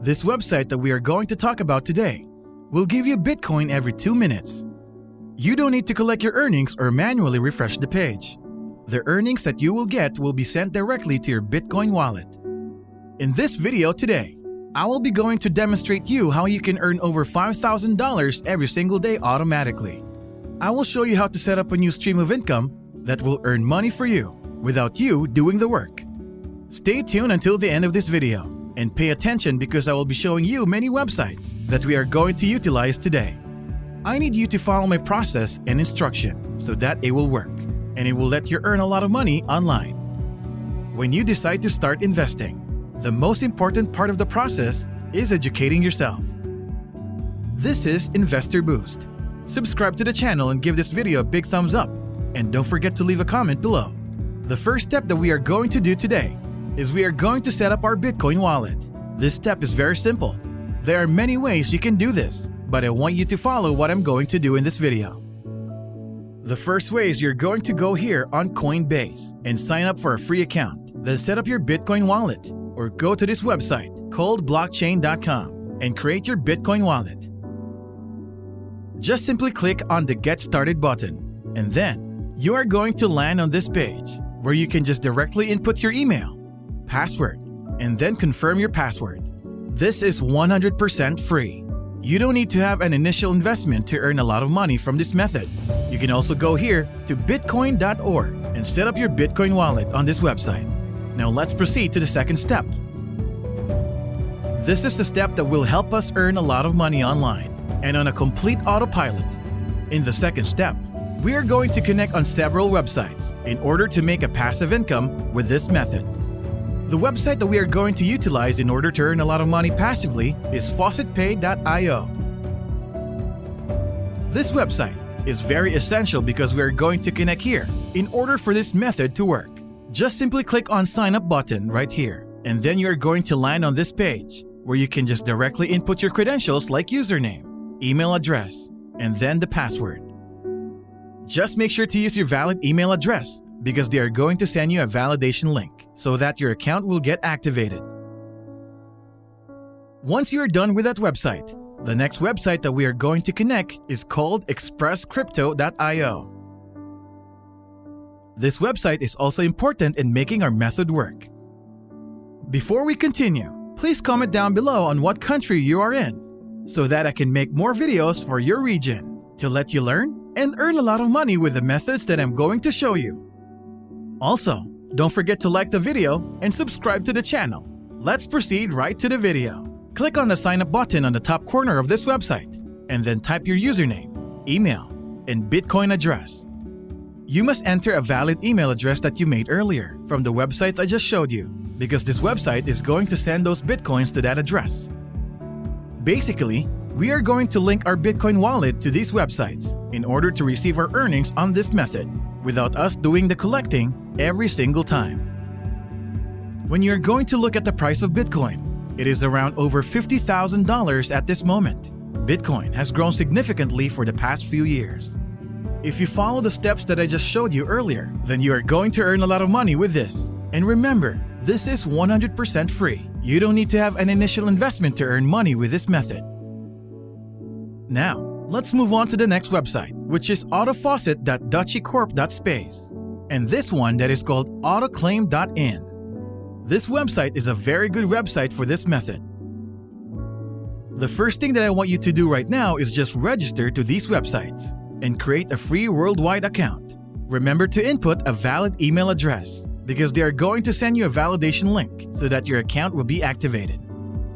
This website that we are going to talk about today will give you Bitcoin every 2 minutes. You don't need to collect your earnings or manually refresh the page. The earnings that you will get will be sent directly to your Bitcoin wallet. In this video today, I will be going to demonstrate you how you can earn over $5,000 every single day automatically. I will show you how to set up a new stream of income that will earn money for you without you doing the work. Stay tuned until the end of this video and pay attention because I will be showing you many websites that we are going to utilize today. I need you to follow my process and instruction so that it will work and it will let you earn a lot of money online. When you decide to start investing, the most important part of the process is educating yourself. This is Investor Boost. Subscribe to the channel and give this video a big thumbs up, and don't forget to leave a comment below. The first step that we are going to do today is we are going to set up our Bitcoin wallet. This step is very simple. There are many ways you can do this, but I want you to follow what I'm going to do in this video. The first way is you're going to go here on Coinbase and sign up for a free account. Then set up your Bitcoin wallet or go to this website called blockchain.com and create your Bitcoin wallet. Just simply click on the Get Started button, and then you are going to land on this page where you can just directly input your email, password, and then confirm your password. This is 100% free. You don't need to have an initial investment to earn a lot of money from this method. You can also go here to bitcoin.org and set up your Bitcoin wallet on this website. Now let's proceed to the second step. This is the step that will help us earn a lot of money online and on a complete autopilot. In the second step, we are going to connect on several websites in order to make a passive income with this method. The website that we are going to utilize in order to earn a lot of money passively is faucetpay.io. This website is very essential because we are going to connect here in order for this method to work. Just simply click on Sign Up button right here, and then you are going to land on this page where you can just directly input your credentials like username, email address, and then the password. Just make sure to use your valid email address because they are going to send you a validation link so that your account will get activated. Once you are done with that website, the next website that we are going to connect is called expresscrypto.io. This website is also important in making our method work. Before we continue, please comment down below on what country you are in so that I can make more videos for your region to let you learn and earn a lot of money with the methods that I'm going to show you. Also, don't forget to like the video and subscribe to the channel. Let's proceed right to the video. Click on the sign up button on the top corner of this website and then type your username, email, and Bitcoin address. You must enter a valid email address that you made earlier from the websites I just showed you because this website is going to send those Bitcoins to that address. Basically, we are going to link our Bitcoin wallet to these websites in order to receive our earnings on this method without us doing the collecting every single time. When you're going to look at the price of Bitcoin, it is around over $50,000 at this moment. Bitcoin has grown significantly for the past few years. If you follow the steps that I just showed you earlier, then you are going to earn a lot of money with this. And remember, this is 100% free. You don't need to have an initial investment to earn money with this method. Now, let's move on to the next website, which is autofaucet.dutchiecorp.space, and this one that is called autoclaim.in. This website is a very good website for this method. The first thing that I want you to do right now is just register to these websites and create a free worldwide account. Remember to input a valid email address because they are going to send you a validation link so that your account will be activated.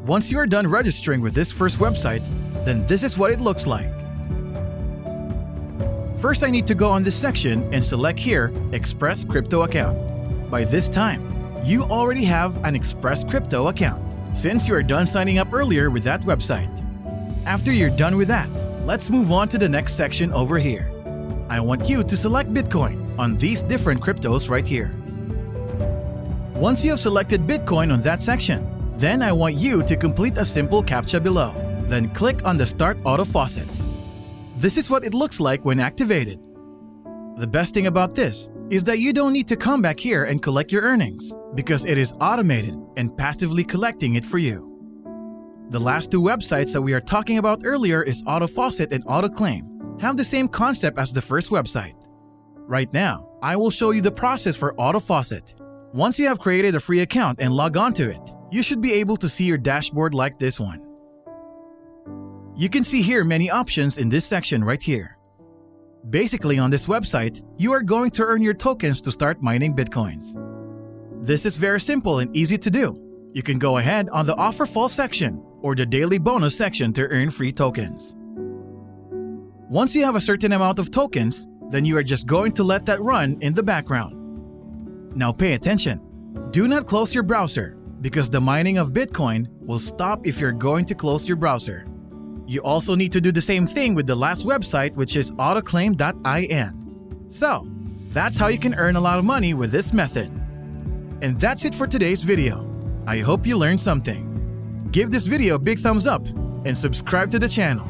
Once you are done registering with this first website, then this is what it looks like. First, I need to go on this section and select here Express Crypto Account. By this time, you already have an Express Crypto account since you are done signing up earlier with that website. After you're done with that, let's move on to the next section over here. I want you to select Bitcoin on these different cryptos right here. Once you have selected Bitcoin on that section, then I want you to complete a simple CAPTCHA below. Then click on the Start Auto Faucet. This is what it looks like when activated. The best thing about this is that you don't need to come back here and collect your earnings because it is automated and passively collecting it for you. The last two websites that we are talking about earlier is AutoFaucet and AutoClaim, have the same concept as the first website. Right now, I will show you the process for AutoFaucet. Once you have created a free account and log on to it, you should be able to see your dashboard like this one. You can see here many options in this section right here. Basically, on this website, you are going to earn your tokens to start mining Bitcoins. This is very simple and easy to do. You can go ahead on the Offer Fall section or the Daily Bonus section to earn free tokens. Once you have a certain amount of tokens, then you are just going to let that run in the background. Now pay attention. Do not close your browser because the mining of Bitcoin will stop if you're going to close your browser. You also need to do the same thing with the last website, which is autoclaim.in. So, that's how you can earn a lot of money with this method. And that's it for today's video. I hope you learned something. Give this video a big thumbs up and subscribe to the channel.